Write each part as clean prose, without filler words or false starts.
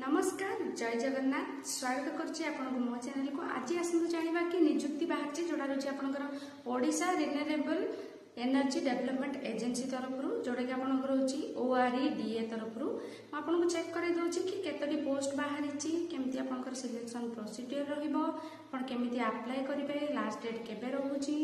नमस्कार जय जगन्नाथ स्वागत करछि आपनको मो चैनल को। आज आसंतु जानिबा कि नियुक्ति बाहर जोड़ा रही आपंकर Odisha renewable energy development agency तरफ जोटा कि आपंकर होची OREDA तरफ आपको चेक कर दउछि कि केतोटी पोस्ट बाहर केमती आपंकर सिलेक्शन प्रोसीजर रहिबो आपण केमती अप्लाई करिवे लास्ट डेट केबे रहउछि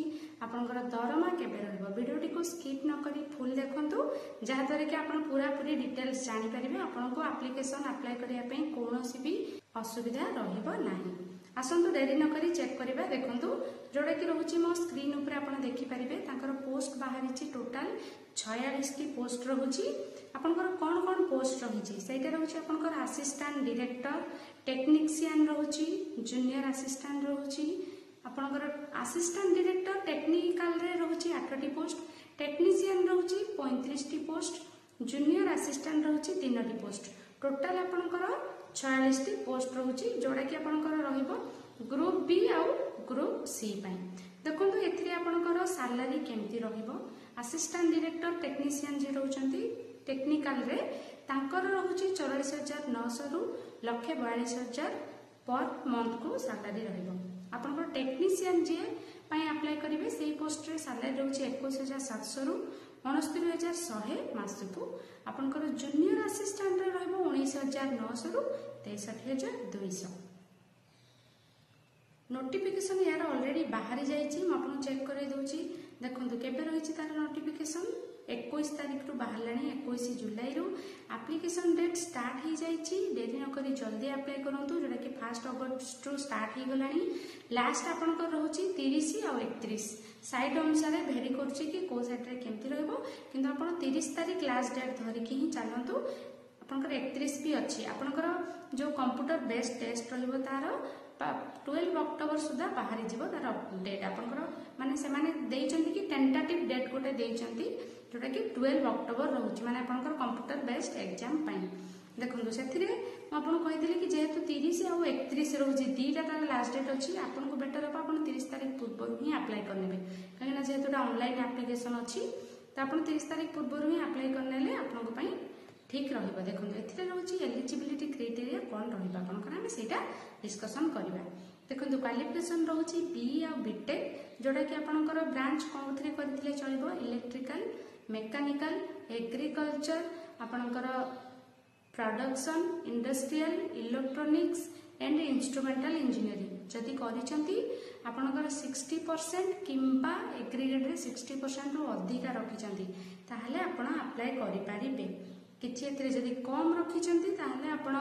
आपंकर दरमा केबे रहइबो। वीडियोटी को स्किप न करी फुल देखंतु जहा द्वारा कि आपण पूरा पूरी डिटेल्स जानि परिबे आपनको एप्लिकेशन अप्लाई करिया पई कोनोसी भी असुविधा रहिबो नाही। आसंतु डेरी न करी चेक करिबा। देखंतु जोडा कि रहउछि मो स्क्रीन ऊपर आपण देखि परिबे तांकर पोस्ट बाहरिछि टोटल 46 टी पोस्ट रहउछि। आपनकर कोन कोन पोस्ट रहिछि सेटा रहउछि आपनकर असिस्टेंट डायरेक्टर टेक्नीशियन रहउछि जूनियर असिस्टेंट रहउछि आपनकर असिस्टेंट डायरेक्टर टेक्निकल रे रहउछि 8 टी पोस्ट टेक्नीशियन रहउछि 35 टी पोस्ट जूनियर असिस्टेंट रहउछि 3 टी पोस्ट टोटल आपनकर 46 टी पोस्ट रहउछि जोडा कि आपनकर रहिबो ग्रुप बी आ ग्रुप सी पई। देखंतु एथिरे आपनकर सैलरी केमती रहिबो असिस्टेंट डायरेक्टर टेक्नीशियन जे रहउछंती टेक्निकल रे तांकर रहउछि 44,900 रु 1,42,000 पर मंथ को सैलरी रहिबो। आपनकर टेक्नीशियन जे पई अप्लाई करिवे सेही पोस्ट रे सैलरी रहउछि 21,700 रु 69,100 मासकु। आपनकर जूनियर असिस्टेंट रे रहइबो 19,900 रु 63,200। नोटिफिकेशन यार ऑलरेडी बाहर जाइछि म आपन चेक करे दउछि। देखंतु केबे रहिछि तार नोटिफिकेशन 21 तारिख रु बाहरलानी 21 जुलाई रु एप्लिकेशन डेट स्टार्ट ही जाइछि। देरी न करी जल्दी अप्लाई करंतु जोटा कि 1 अगस्त रु स्टार्ट ही गलानी लास्ट आपनकर रहउछि 30 आ 31 साइड अनुसार भेरी करछि कि को साइड रे केमती रहइबो किंतु आपन 30 तारिख लास्ट डेट धरि कि ही चलंतु। आपनकर 31 भी अछि आपनकर जो कंप्यूटर बेस्ड टेस्ट रहइबो तार 12 अक्टोबर सुधा बाहरी जीवो तार डेट आपनकर माने से माने देइचंती कि टेंटेटिव डेट गोटे देइचंती जोटा कि 12 अक्टोबर रहउछि माने आपनकर कंप्यूटर बेस्ड एग्जाम पई। देखंतु सेथिरे म आपन कहिदिले कि जेहेतु 30 आ 31 रहउछि दीटा तार लास्ट डेट अछि आपनको बेटर हो आपन 30 तारिख पूर्व ही अप्लाई करनेबे काहेना जेहेतु ऑनलाइन एप्लिकेशन अछि त आपन 30 तारिख पूर्व ही अप्लाई करनेले आपनको पई ठीक रहिबो। देखंतु एथिरे रहउछि एलिजिबिलिटी क्राइटेरिया कोन रहिबा आपनकर हम सेटा डिस्कशन करिबा। देखंतु क्वालिफिकेशन रहउछि बीई आ बीटेक जोटा कि आपनकर ब्रांच कोनथरे करथिले चलिबो इलेक्ट्रिकल मेकानिकल एग्रीकल्चर आपनकर production industrial electronics and instrumental engineering जदि करिसंती आपनकर 60% किंबा एग्रीगेट रे 60% रु अधिका रखिसंती ताहले आपण अप्लाई करि परिबे। किछि एतरे जदि कम रखिसंती ताहले आपण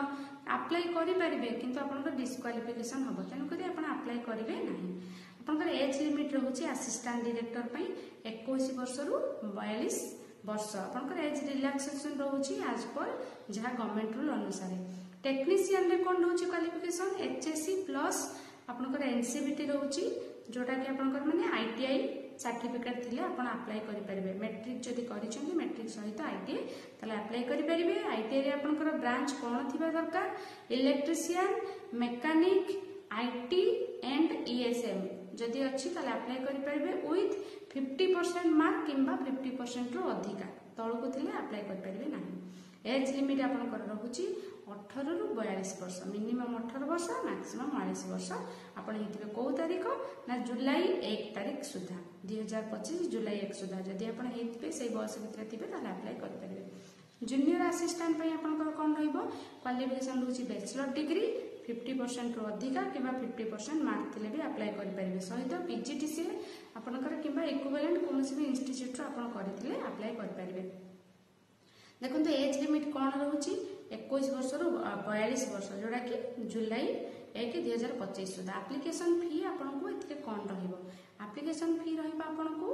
अप्लाई करि परिबे किंतु आपनकर डिस्क्वालिफिकेशन हबो तनु करी आपण अप्लाई करिवे नाही। आपनकर एज लिमिट रहउछि असिस्टेंट डायरेक्टर पई 21 वर्ष रु 42 वर्ष आपनकर एज रिलैक्सेशन रहउछि एज पर जहा गवर्नमेंट रूल अनुसार। टेक्नीशियन रे कोन रहउछि क्वालिफिकेशन HSC प्लस आपनकर एनसीबीटी रहउछि जोटा कि आपनकर माने ITI सर्टिफिकेट थिले आपण अप्लाई करि परिबे। मैट्रिक जदि करिसंती मैट्रिक सहित ITI तले अप्लाई करि परिबे। ITI रे आपनकर ब्रांच कोन थिबा दरकार electrician mechanic IT and ESM जदि अछि तले अप्लाई करि परिबे विथ 50% मार्क किंबा 50% रु अधिका तळको थिले अप्लाई करि परिबे नाही। एज लिमिट आपनकर रहउछि 18 रु 42 वर्ष मिनिमम 18 वर्ष मैक्सिमम 42 वर्ष। आपण हेतिबे को तारिख ना जुलाई 1 तारिख सुधा 2025 जुलाई 1 सुधा जदि आपण हेतिबे सेही बयस भितर थिबे ताले अप्लाई करि परिबे। जूनियर असिस्टेंट पई आपनकर कोन रहइबो क्वालिफिकेशन रहउछि बैचलर डिग्री 50% रु अधिका किबा 50% मार्क थिले भी अप्लाई करि परिबे सहित PGDCA आपनकर किबा इक्विवेलेंट कोनोसी भी इंस्टीट्यूट रो आपण करिथिले अप्लाई करि परिबे। देखंतु एज लिमिट कोन रहउछि 21 वर्ष रु 42 वर्ष जोड़ा कि जुलाई 1 2025 सुधा। एप्लिकेशन फी आपनको एथिके कोन रहिबो एप्लिकेशन फी रहिबा आपनको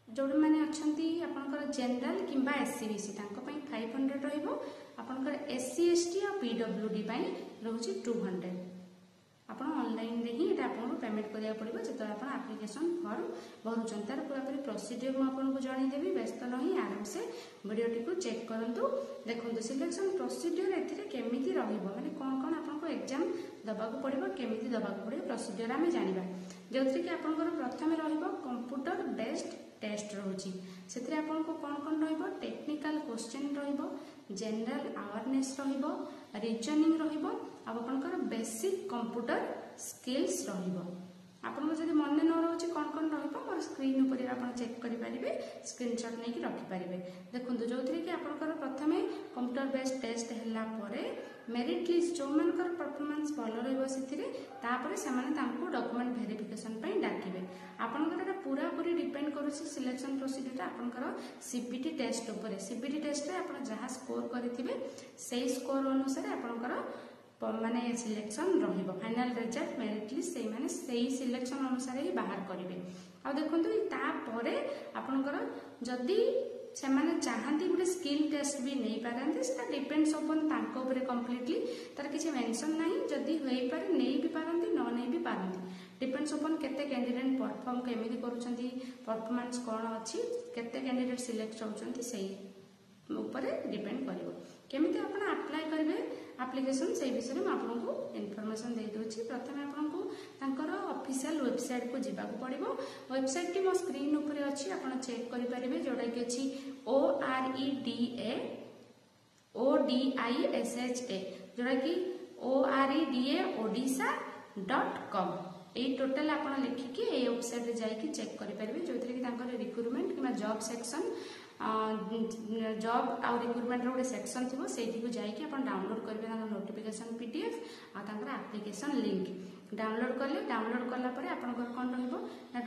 जोडे माने अछंती आपनकर जनरल किंबा SCBC तांको पई 500 रहिबो आपनकर SC ST आ PWD पई रहउछि 200। आपण ऑनलाइन रे ही एटा आपनको पेमेंट करिया पड़िबो जत आपण एप्लिकेशन फॉर्म भरुचन तार पूरा पूरी प्रोसीजर म आपनको जणाई देबी व्यस्त नहीं आराम से वीडियोटी को चेक करंतु। देखंतु सिलेक्शन प्रोसीजर एथिरे केमिति रहिबो माने कोन कोन आपनको एग्जाम दबाको पड़िबो केमिति दबाको पड़िबो प्रोसीजर आमे जानिबा जोथि कि आपनकर प्रथमे रहिबो कंप्यूटर बेस्ड टेस्ट रहउछि सेथिरे आपनको कोन कोन रहिबो टेक्निकल क्वेश्चन रहिबो जनरल अवेयरनेस रहिबो रीजनिंग रहिबो आपनकर बेसिक कंप्यूटर स्किल्स रहिबो। आपन जदि मन न रोचे कौन कौन रहिबो मोर स्क्रीन ऊपर आपन चेक करि परिबे स्क्रीनशॉट नै कि रखि परिबे। देखंतु जोथि कि आपनकर प्रथमे कंप्यूटर बेस्ड टेस्ट हैला परे मेरिट लिस्ट जो मानकर परफॉर्मेंस भलो रहबो सेथिरे तापरे सेमाने तांको डॉक्यूमेंट वेरिफिकेशन पई डाकिबे। आपनकर पूरा पूरी डिपेंड करूछि सिलेक्शन प्रोसीजर आपनकर सीबीटी टेस्ट ऊपर। सीबीटी टेस्ट रे आपन जहा स्कोर करिथिबे सेही स्कोर अनुसार आपनकर माने सिलेक्शन रहिबो। फाइनल रिजल्ट मेरिट लिस्ट सेही माने सेही सिलेक्शन अनुसार ही बाहर करिवे। आ देखंतु ता परे आपनकर जदी सेमाने चाहंती गुटे स्किल टेस्ट भी नहीं पारंती सेटा डिपेंड्स अपन तांको ऊपर कंप्लीटली तार किछि मेंशन नाही। जदी होई पारे नहीं भी पारंती न नहीं भी पारंती डिपेंड्स अपन केते कैंडिडेट परफॉर्म केमिति करूछंती परफॉर्मेंस कोन अछि केते कैंडिडेट सिलेक्ट होउछंती सेही ऊपर डिपेंड करिवो। केमिति आपण अप्लाई करिवे एप्लीकेशन से विषय में आपको इनफॉरमेशन दे दोछि। प्रथमे आपको तांकर ऑफिशियल वेबसाइट को जिबा को पड़िबो। वेबसाइट टी मो स्क्रीन ऊपर अछि आपण चेक करि परिबे जोडा कि अछि OREDA जोडा कि OREDA odisha.com टोटल आपण लिखि कि ए वेबसाइट रे जाई कि चेक करि परिबे जोथि कि तांकर रिक्रूटमेंट किबा जॉब सेक्शन जॉब आउ रिक्रूटमेंट रो सेक्शन थी से डाउनलोड करेंगे नोटिफिकेशन पीडीएफ आ एप्लिकेशन लिंक डाउनलोड कले डाउनलोड कला परे आपनकर कोन रहइबो ना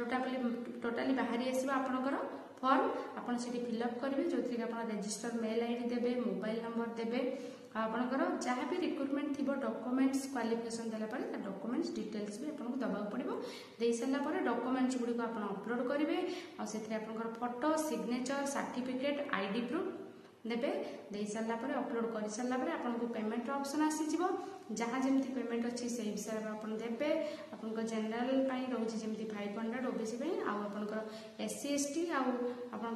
टोटाली बाहरी आसीबो आपनकर फॉर्म आपन सेठी फिलअप करेंगे जोथि कि आपन रजिस्टर मेल आईडी देबे मोबाइल नंबर देबे आपनकर जहाँ भी रिक्रूटमेंट थी डॉक्यूमेंट्स क्वालिफिकेशन देला परे ता डॉक्यूमेंट्स डिटेल्स भी आपन दबा पड़ो दे सारा पर डॉक्यूमेंट्स गुडी को आपन अपलोड करेंगे आ सेथि आपनकर photo signature certificate ID proof देबे दे सारा पर अपलोड कर सारा पर आपन को पेमेंट ऑप्शन आसी जिवो जहाँ जमती पेमेंट अच्छी से हिसाब से आपन देबे आपन जनरल पाई रोची जमती 500 ओबीसी पाई आ आपन एससी एसटी आ आपन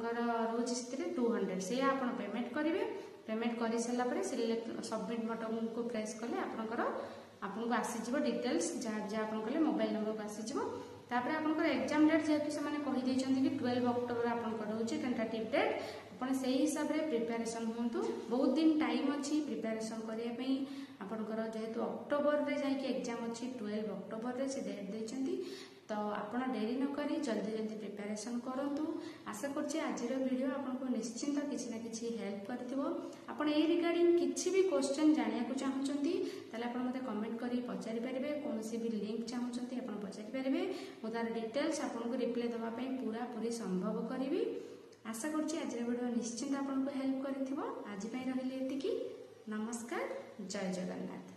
रोची सेते 200 से आपन पेमेंट करेंगे। पेमेंट कर सारा पर सिलेक्ट सबमिट बटन को प्रेस कले आपन आसीज डिटेल्स जहाँ जहाँ आप कले मोबाइल नंबर को आसीज तापर आपन एग्जाम डेट जेहेतु से कि 12 अक्टोबर आपन होची टेंटेटिव डेट आपन से हिसाब से प्रिपेरेसन होंतु बहुत दिन टाइम अच्छी प्रिपेरेसन करिया पई आपनकर जेहेतु अक्टोबर रे जाई कि एग्जाम अच्छी 12 अक्टोबर रे से डेट देचंती तो आपन डेरी न करी जल्दी जल्दी प्रिपेरेसन करंतु। आशा करछि आजिर वीडियो आपनको निश्चिंत किछि ना किछि हेल्प करथिबो। आपन ए रिगार्डिंग किछि भी क्वेश्चन जानिया को चाहउचंती तले आपन मते कमेंट करी पचारि परिबे कोनसी भी लिंक चाहउचंती आपन पचारि परिबे मो तार डिटेल्स आपनको रिप्लाई देबा पई पूरा पूरी संभव करिवि। आशा करछि आजिर वीडियो निश्चिंत आपनको हेल्प करथिबो। आज पई रहिले एतिकी नमस्कार जय जगन्नाथ।